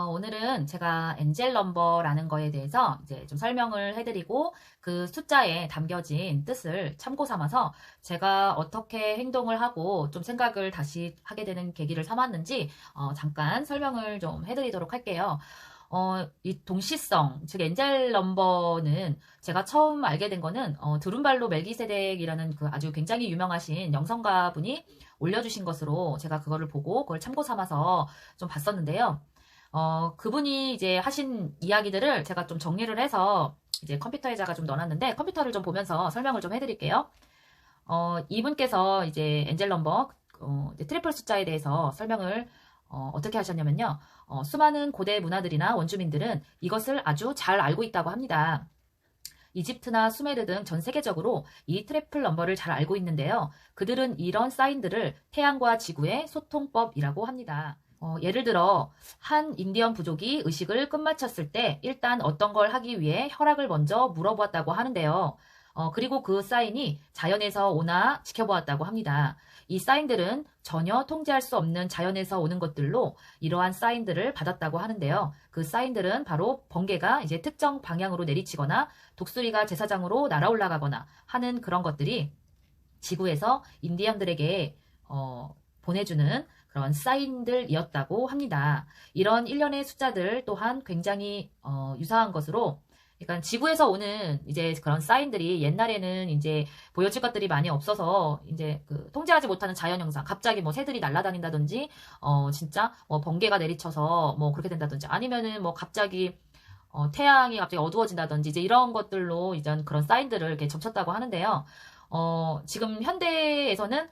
오늘은 제가 엔젤 넘버라는 거에 대해서 이제 좀 설명을 해드리고 그 숫자에 담겨진 뜻을 참고 삼아서 제가 어떻게 행동을 하고 좀 생각을 다시 하게 되는 계기를 삼았는지 잠깐 설명을 좀 해드리도록 할게요. 이 동시성, 즉 엔젤 넘버는 제가 처음 알게 된 거는 드룸발로 멜기세덱이라는 그 아주 굉장히 유명하신 영성가 분이 올려주신 것으로 제가 그거를 보고 그걸 참고 삼아서 좀 봤었는데요. 그분이 이제 하신 이야기들을 제가 좀 정리를 해서 이제 컴퓨터에다가 좀 넣어놨는데 컴퓨터를 좀 보면서 설명을 좀 해드릴게요. 이분께서 이제 엔젤 넘버, 이제 트리플 숫자에 대해서 설명을 어떻게 하셨냐면요. 수많은 고대 문화들이나 원주민들은 이것을 아주 잘 알고 있다고 합니다. 이집트나 수메르 등 전 세계적으로 이 트리플 넘버를 잘 알고 있는데요. 그들은 이런 사인들을 태양과 지구의 소통법이라고 합니다. 예를 들어 한 인디언 부족이 의식을 끝마쳤을 때 일단 어떤 걸 하기 위해 혈압을 먼저 물어보았다고 하는데요. 그리고 그 사인이 자연에서 오나 지켜보았다고 합니다. 이 사인들은 전혀 통제할 수 없는 자연에서 오는 것들로 이러한 사인들을 받았다고 하는데요. 그 사인들은 바로 번개가 이제 특정 방향으로 내리치거나 독수리가 제사장으로 날아올라가거나 하는 그런 것들이 지구에서 인디언들에게 보내주는 그런 사인들이었다고 합니다. 이런 일련의 숫자들 또한 굉장히 유사한 것으로 그러니까 지구에서 오는 이제 그런 사인들이 옛날에는 이제 보여질 것들이 많이 없어서 이제 그 통제하지 못하는 자연 현상, 갑자기 뭐 새들이 날아다닌다든지, 진짜 뭐 번개가 내리쳐서 뭐 그렇게 된다든지, 아니면은 뭐 갑자기 태양이 갑자기 어두워진다든지 이제 이런 것들로 이제 그런 사인들을 이렇게 점쳤다고 하는데요. 지금 현대에서는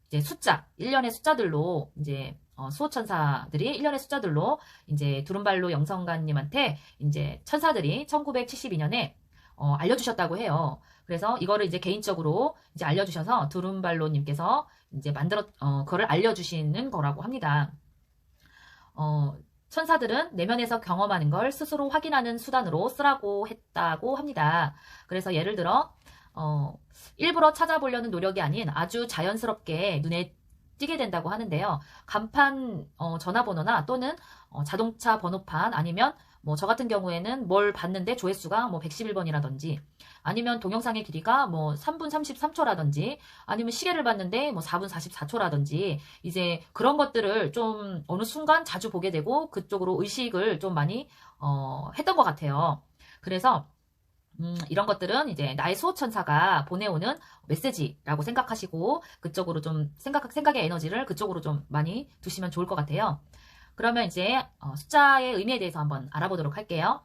이제 숫자, 일련의 숫자들로 이제 수호천사들이 일련의 숫자들로 이제 두른발로 영성가님한테 이제 천사들이 1972년에 알려주셨다고 해요. 그래서 이거를 이제 개인적으로 이제 알려주셔서 두른발로님께서 이제 그거를 알려주시는 거라고 합니다. 천사들은 내면에서 경험하는 걸 스스로 확인하는 수단으로 쓰라고 했다고 합니다. 그래서 예를 들어, 일부러 찾아보려는 노력이 아닌 아주 자연스럽게 눈에 띄게 된다고 하는데요. 간판 전화번호나 또는 자동차 번호판 아니면 뭐 저 같은 경우에는 뭘 봤는데 조회수가 뭐 111번이라든지 아니면 동영상의 길이가 뭐 3분 33초라든지 아니면 시계를 봤는데 뭐 4분 44초라든지 이제 그런 것들을 좀 어느 순간 자주 보게 되고 그쪽으로 의식을 좀 많이 했던 것 같아요. 그래서 이런 것들은 이제 나의 수호천사가 보내오는 메시지라고 생각하시고 그쪽으로 좀 생각의 에너지를 그쪽으로 좀 많이 두시면 좋을 것 같아요. 그러면 이제 숫자의 의미에 대해서 한번 알아보도록 할게요.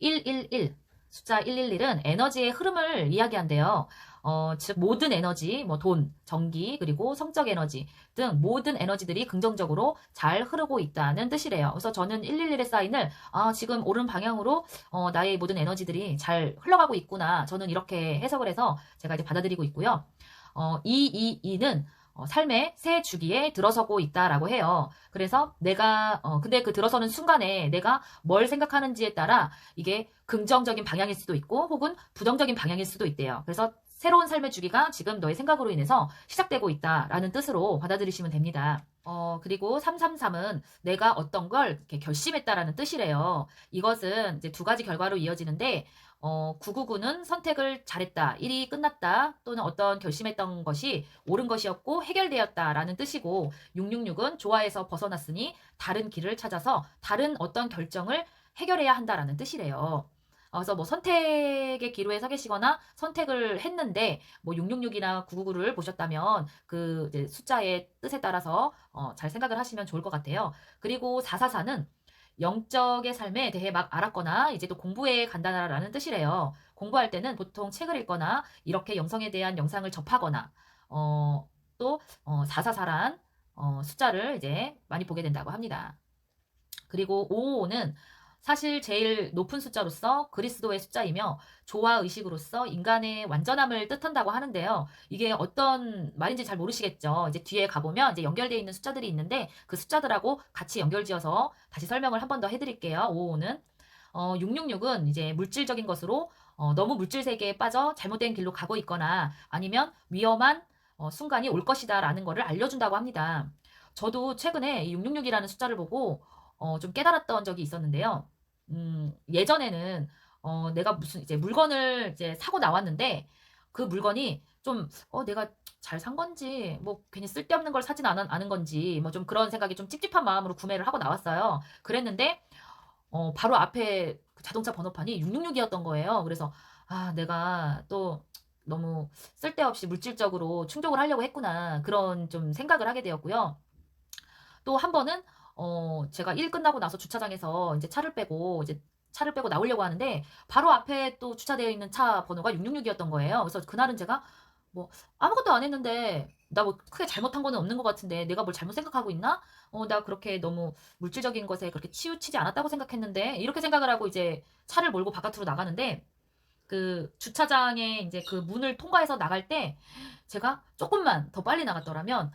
111 숫자 111은 에너지의 흐름을 이야기한대요. 즉 모든 에너지, 뭐 돈, 전기, 그리고 성적 에너지 등 모든 에너지들이 긍정적으로 잘 흐르고 있다는 뜻이래요. 그래서 저는 111의 사인을 지금 옳은 방향으로 나의 모든 에너지들이 잘 흘러가고 있구나. 저는 이렇게 해석을 해서 제가 이제 받아들이고 있고요. 222는 삶의 새 주기에 들어서고 있다라고 해요. 그래서 근데 그 들어서는 순간에 내가 뭘 생각하는지에 따라 이게 긍정적인 방향일 수도 있고 혹은 부정적인 방향일 수도 있대요. 그래서 새로운 삶의 주기가 지금 너의 생각으로 인해서 시작되고 있다라는 뜻으로 받아들이시면 됩니다. 그리고 333은 내가 어떤 걸 이렇게 결심했다라는 뜻이래요. 이것은 이제 두 가지 결과로 이어지는데, 999는 선택을 잘했다, 일이 끝났다, 또는 어떤 결심했던 것이 옳은 것이었고 해결되었다라는 뜻이고, 666은 좋아해서 벗어났으니 다른 길을 찾아서 다른 어떤 결정을 해결해야 한다라는 뜻이래요. 그래서 뭐 선택의 기로에 서 계시거나 선택을 했는데 뭐 666이나 999를 보셨다면 그 이제 숫자의 뜻에 따라서 잘 생각을 하시면 좋을 것 같아요. 그리고 444는 영적의 삶에 대해 막 알았거나 이제 또 공부해 간다라는 뜻이래요. 공부할 때는 보통 책을 읽거나 이렇게 영성에 대한 영상을 접하거나 또 444란 숫자를 이제 많이 보게 된다고 합니다. 그리고 555는 사실 제일 높은 숫자로서 그리스도의 숫자이며 조화 의식으로서 인간의 완전함을 뜻한다고 하는데요. 이게 어떤 말인지 잘 모르시겠죠. 이제 뒤에 가보면 이제 연결되어 있는 숫자들이 있는데 그 숫자들하고 같이 연결지어서 다시 설명을 한 번 더 해드릴게요. 555는 666은 이제 물질적인 것으로 너무 물질 세계에 빠져 잘못된 길로 가고 있거나 아니면 위험한 순간이 올 것이다라는 것을 알려준다고 합니다. 저도 최근에 이 666이라는 숫자를 보고 좀 깨달았던 적이 있었는데요. 예전에는 내가 무슨 이제 물건을 이제 사고 나왔는데 그 물건이 좀 내가 잘 산 건지 뭐 괜히 쓸데없는 걸 사진 않은 건지 뭐 좀 그런 생각이 좀 찝찝한 마음으로 구매를 하고 나왔어요. 그랬는데 바로 앞에 그 자동차 번호판이 666이었던 거예요. 그래서 내가 또 너무 쓸데없이 물질적으로 충족을 하려고 했구나. 그런 좀 생각을 하게 되었고요. 또 한 번은 제가 일 끝나고 나서 주차장에서 이제 차를 빼고 나오려고 하는데 바로 앞에 또 주차되어 있는 차 번호가 666이었던 거예요. 그래서 그날은 제가 뭐 아무것도 안 했는데 나 뭐 크게 잘못한 거는 없는 것 같은데 내가 뭘 잘못 생각하고 있나? 나 그렇게 너무 물질적인 것에 그렇게 치우치지 않았다고 생각했는데 이렇게 생각을 하고 이제 차를 몰고 바깥으로 나가는데 그 주차장에 이제 그 문을 통과해서 나갈 때 제가 조금만 더 빨리 나갔더라면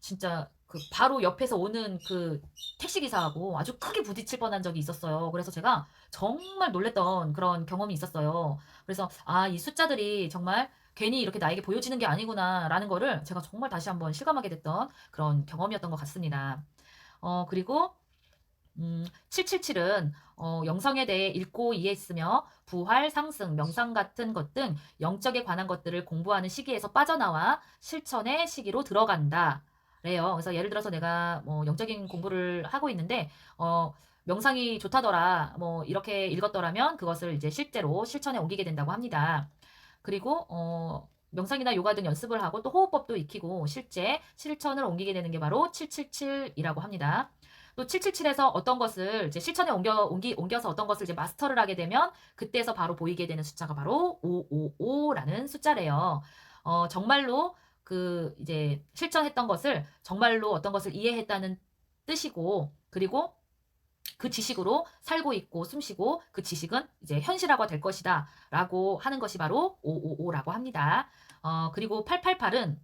진짜 그 바로 옆에서 오는 그 택시 기사하고 아주 크게 부딪힐 뻔한 적이 있었어요. 그래서 제가 정말 놀랬던 그런 경험이 있었어요. 그래서 이 숫자들이 정말 괜히 이렇게 나에게 보여지는 게 아니구나라는 거를 제가 정말 다시 한번 실감하게 됐던 그런 경험이었던 것 같습니다. 그리고 777은 영성에 대해 읽고 이해했으며 부활, 상승, 명상 같은 것 등 영적에 관한 것들을 공부하는 시기에서 빠져나와 실천의 시기로 들어간다. 래요. 그래서 예를 들어서 내가 뭐 영적인 공부를 하고 있는데 명상이 좋다더라. 뭐 이렇게 읽었더라면 그것을 이제 실제로 실천에 옮기게 된다고 합니다. 그리고 명상이나 요가 등 연습을 하고 또 호흡법도 익히고 실제 실천을 옮기게 되는 게 바로 777이라고 합니다. 또 777에서 어떤 것을 이제 실천에 옮겨서 어떤 것을 이제 마스터를 하게 되면 그때서 바로 보이게 되는 숫자가 바로 555라는 숫자래요. 정말로 그 이제 실천했던 것을 정말로 어떤 것을 이해했다는 뜻이고 그리고 그 지식으로 살고 있고 숨쉬고 그 지식은 이제 현실화가 될 것이다 라고 하는 것이 바로 555라고 합니다. 그리고 888은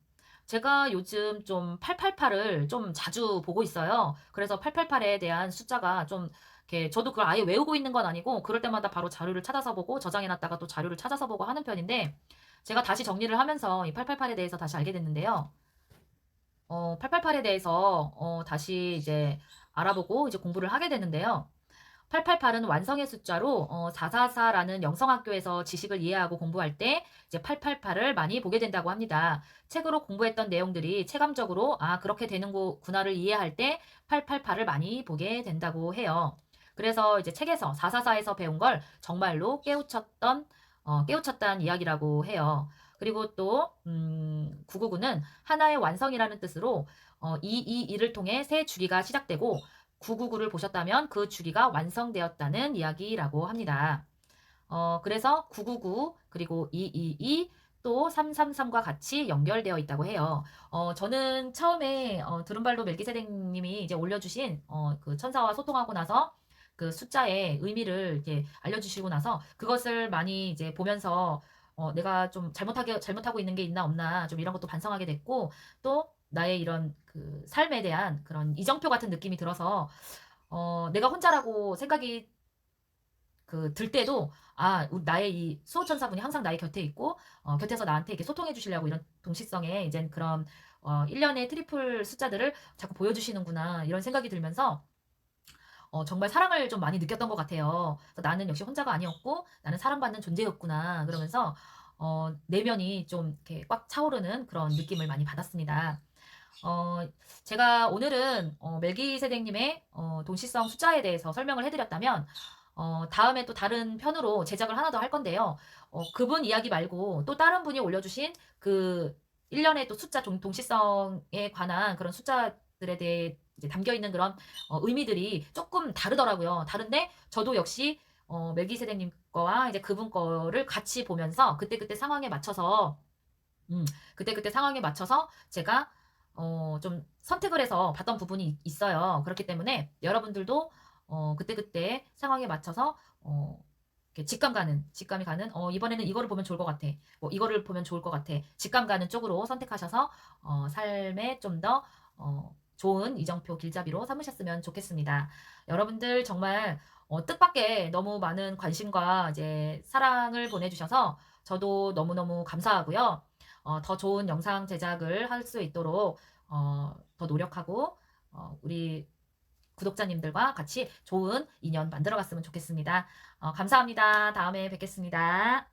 제가 요즘 좀 888을 좀 자주 보고 있어요. 그래서 888에 대한 숫자가 좀 이렇게 저도 그걸 아예 외우고 있는 건 아니고 그럴 때마다 바로 자료를 찾아서 보고 저장해놨다가 또 자료를 찾아서 보고 하는 편인데 제가 다시 정리를 하면서 이 888에 대해서 다시 알게 됐는데요. 888에 대해서 다시 이제 알아보고 이제 공부를 하게 되는데요. 888은 완성의 숫자로 444라는 영성학교에서 지식을 이해하고 공부할 때 이제 888을 많이 보게 된다고 합니다. 책으로 공부했던 내용들이 체감적으로 그렇게 되는구나를 이해할 때 888을 많이 보게 된다고 해요. 그래서 이제 책에서 444에서 배운 걸 정말로 깨우쳤다는 이야기라고 해요. 그리고 또 999는 하나의 완성이라는 뜻으로 222를 통해 새 주기가 시작되고 999를 보셨다면 그 주기가 완성되었다는 이야기라고 합니다. 그래서 999 그리고 222 또 333과 같이 연결되어 있다고 해요. 저는 처음에 드rum발로 멜기세덱님이 이제 올려주신 그 천사와 소통하고 나서 그 숫자의 의미를 이렇게 알려주시고 나서 그것을 많이 이제 보면서 내가 좀 잘못하고 있는 게 있나 없나 좀 이런 것도 반성하게 됐고 또 나의 이런 그 삶에 대한 그런 이정표 같은 느낌이 들어서 내가 혼자라고 생각이 들 때도 나의 이 수호천사분이 항상 나의 곁에 있고 곁에서 나한테 이렇게 소통해 주시려고 이런 동시성에 이제 그런 1년의 트리플 숫자들을 자꾸 보여주시는구나 이런 생각이 들면서 정말 사랑을 좀 많이 느꼈던 것 같아요. 그래서 나는 역시 혼자가 아니었고 나는 사랑받는 존재였구나 그러면서 내면이 좀 이렇게 꽉 차오르는 그런 느낌을 많이 받았습니다. 제가 오늘은 멜기세덱님의 동시성 숫자에 대해서 설명을 해드렸다면 다음에 또 다른 편으로 제작을 하나 더 할 건데요. 그분 이야기 말고 또 다른 분이 올려주신 그 1년의 또 숫자 동시성에 관한 그런 숫자들에 대해 이제 담겨 있는 그런 의미들이 조금 다르더라고요. 다른데 저도 역시 멜기세덱님 거와 이제 그분 거를 같이 보면서 그때그때 상황에 맞춰서 그때그때 상황에 맞춰서 제가 좀 선택을 해서 봤던 부분이 있어요. 그렇기 때문에 여러분들도 그때그때 상황에 맞춰서 이렇게 직감이 가는 이번에는 이거를 보면 좋을 것 같아. 뭐 이거를 보면 좋을 것 같아. 직감 가는 쪽으로 선택하셔서 삶에 좀 더 좋은 이정표 길잡이로 삼으셨으면 좋겠습니다. 여러분들 정말 뜻밖의 너무 많은 관심과 이제 사랑을 보내주셔서 저도 너무너무 감사하고요. 더 좋은 영상 제작을 할 수 있도록 더 노력하고 우리 구독자님들과 같이 좋은 인연 만들어 갔으면 좋겠습니다. 감사합니다. 다음에 뵙겠습니다.